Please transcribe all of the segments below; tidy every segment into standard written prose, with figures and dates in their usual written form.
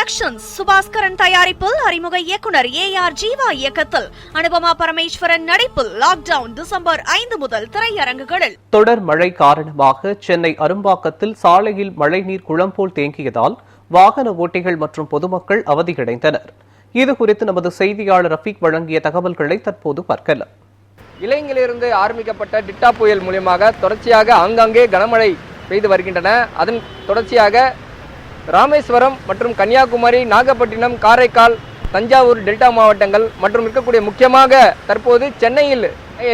Productions Subaskaran தயாரிப்பில் அறிமுக இயக்குனர் ஏஆர் ஜீவா இயக்கத்தில் அனுபமா பரமேஸ்வரன் நடிப்பில் லாக்டவுன் டிசம்பர் 5 முதல் திரையரங்குகளில். தொடர் மழை காரணமாக சென்னை அரும்பாக்கத்தில் சாலையில் மழைநீர் குளம் போல் தேங்கியதால் வாகன ஓட்டிகள் மற்றும் பொதுமக்கள் அவதியடைந்தனர். இதுகுறித்து நமது செய்தியாளர் ரஃபீக் வழங்கிய தகவல்களை தற்போது பார்க்கலாம். இலங்கையிலிருந்து ஆரம்பிக்கப்பட்ட டிட்டா புயல் மூலமாக தொடர்ச்சியாக ஆங்காங்கே கனமழை பெய்து வருகின்றன. அதன் தொடர்ச்சியாக ராமேஸ்வரம் மற்றும் கன்னியாகுமரி, நாகப்பட்டினம், காரைக்கால், தஞ்சாவூர் டெல்டா மாவட்டங்கள் மற்றும் இருக்கக்கூடிய முக்கியமாக தற்போது சென்னையில்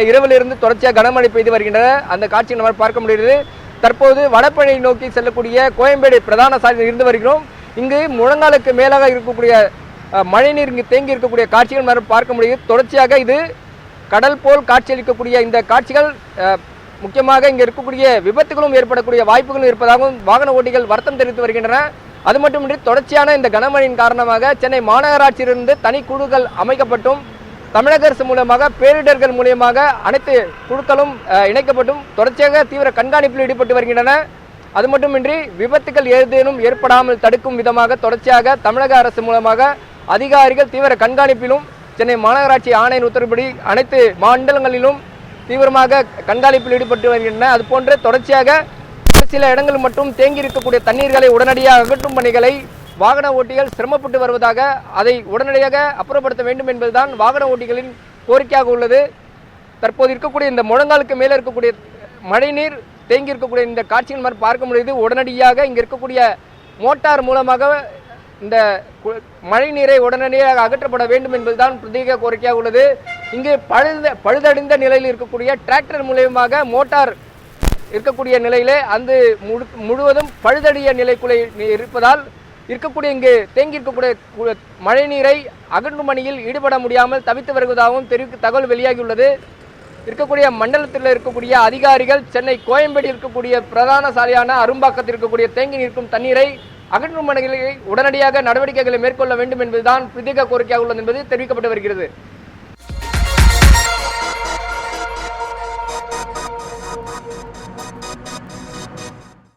இரவிலிருந்து தொடர்ச்சியாக கனமழை பெய்து வருகின்றன. அந்த காட்சியை நம்மால் பார்க்க முடிகிறது. தற்போது வடபழனி நோக்கி செல்லக்கூடிய கோயம்பேடு பிரதான சாலையில் இருந்து வருகிறோம். இங்கு முழங்காலுக்கு மேலாக இருக்கக்கூடிய மழைநீர் இங்கு தேங்கி இருக்கக்கூடிய காட்சிகள் நம்மால் பார்க்க முடிகிறது. தொடர்ச்சியாக இது கடல் போல் காட்சியளிக்கக்கூடிய இந்த காட்சிகள் முக்கியமாக இங்கே இருக்கக்கூடிய விபத்துகளும் ஏற்படக்கூடிய வாய்ப்புகளும் இருப்பதாகவும் வாகன ஓட்டிகள் வருத்தம் தெரிவித்து வருகின்றன. அது மட்டுமின்றி தொடர்ச்சியான இந்த கனமழையின் காரணமாக சென்னை மாநகராட்சியிலிருந்து தனி குழுக்கள் அமைக்கப்பட்டும் தமிழக அரசு மூலமாக பேரிடர்கள் மூலியமாக அனைத்து குழுக்களும் இணைக்கப்பட்டும் தொடர்ச்சியாக தீவிர கண்காணிப்பில் ஈடுபட்டு வருகின்றன. அது மட்டுமின்றி விபத்துகள் ஏதேனும் ஏற்படாமல் தடுக்கும் விதமாக தொடர்ச்சியாக தமிழக அரசு மூலமாக அதிகாரிகள் தீவிர கண்காணிப்பிலும் சென்னை மாநகராட்சி ஆணையின் உத்தரவுப்படி அனைத்து மண்டலங்களிலும் தீவிரமாக கண்காணிப்பில் ஈடுபட்டு வருகின்றன. அதுபோன்று தொடர்ச்சியாக சில இடங்கள் மட்டும் தேங்கி இருக்கக்கூடிய தண்ணீர்களை உடனடியாக அகற்றும் பணிகளை வாகன ஓட்டிகள் சிரமப்பட்டு வருவதாக, அதை உடனடியாக அப்புறப்படுத்த வேண்டும் என்பதுதான் வாகன ஓட்டிகளின் கோரிக்கையாக உள்ளது. தற்போது இருக்கக்கூடிய இந்த முழங்காலுக்கு மேலே இருக்கக்கூடிய மழைநீர் தேங்கி இருக்கக்கூடிய இந்த காட்சிகள் மாதிரி பார்க்க முடியுது. உடனடியாக இங்கே இருக்கக்கூடிய மோட்டார் மூலமாக இந்த மழை நீரை உடனடியாக அகற்றப்பட வேண்டும் என்பதுதான் பிரத்யேக கோரிக்கையாக உள்ளது. இங்கு பழுதடைந்த நிலையில் இருக்கக்கூடிய டிராக்டர் மூலமாக மோட்டார் இருக்கக்கூடிய நிலையிலே அந்த முழுவதும் பழுதடிய நிலைக்குள்ளே இருப்பதால் இருக்கக்கூடிய இங்கு தேங்கி இருக்கக்கூடிய மழை நீரை அகற்றும் பணியில் ஈடுபட முடியாமல் தவித்து வருவதாகவும் தகவல் வெளியாகியுள்ளது. இருக்கக்கூடிய மண்டலத்தில் இருக்கக்கூடிய அதிகாரிகள் சென்னை கோயம்பேடு இருக்கக்கூடிய பிரதான சாலையான அரும்பாக்கத்தில் இருக்கக்கூடிய தேங்கி நிற்கும் தண்ணீரை அகற்றும் பணிகளை உடனடியாக நடவடிக்கைகளை மேற்கொள்ள வேண்டும் என்பதுதான் பிரத்யேக கோரிக்கையாக உள்ளது என்பது தெரிவிக்கப்பட்டு வருகிறது.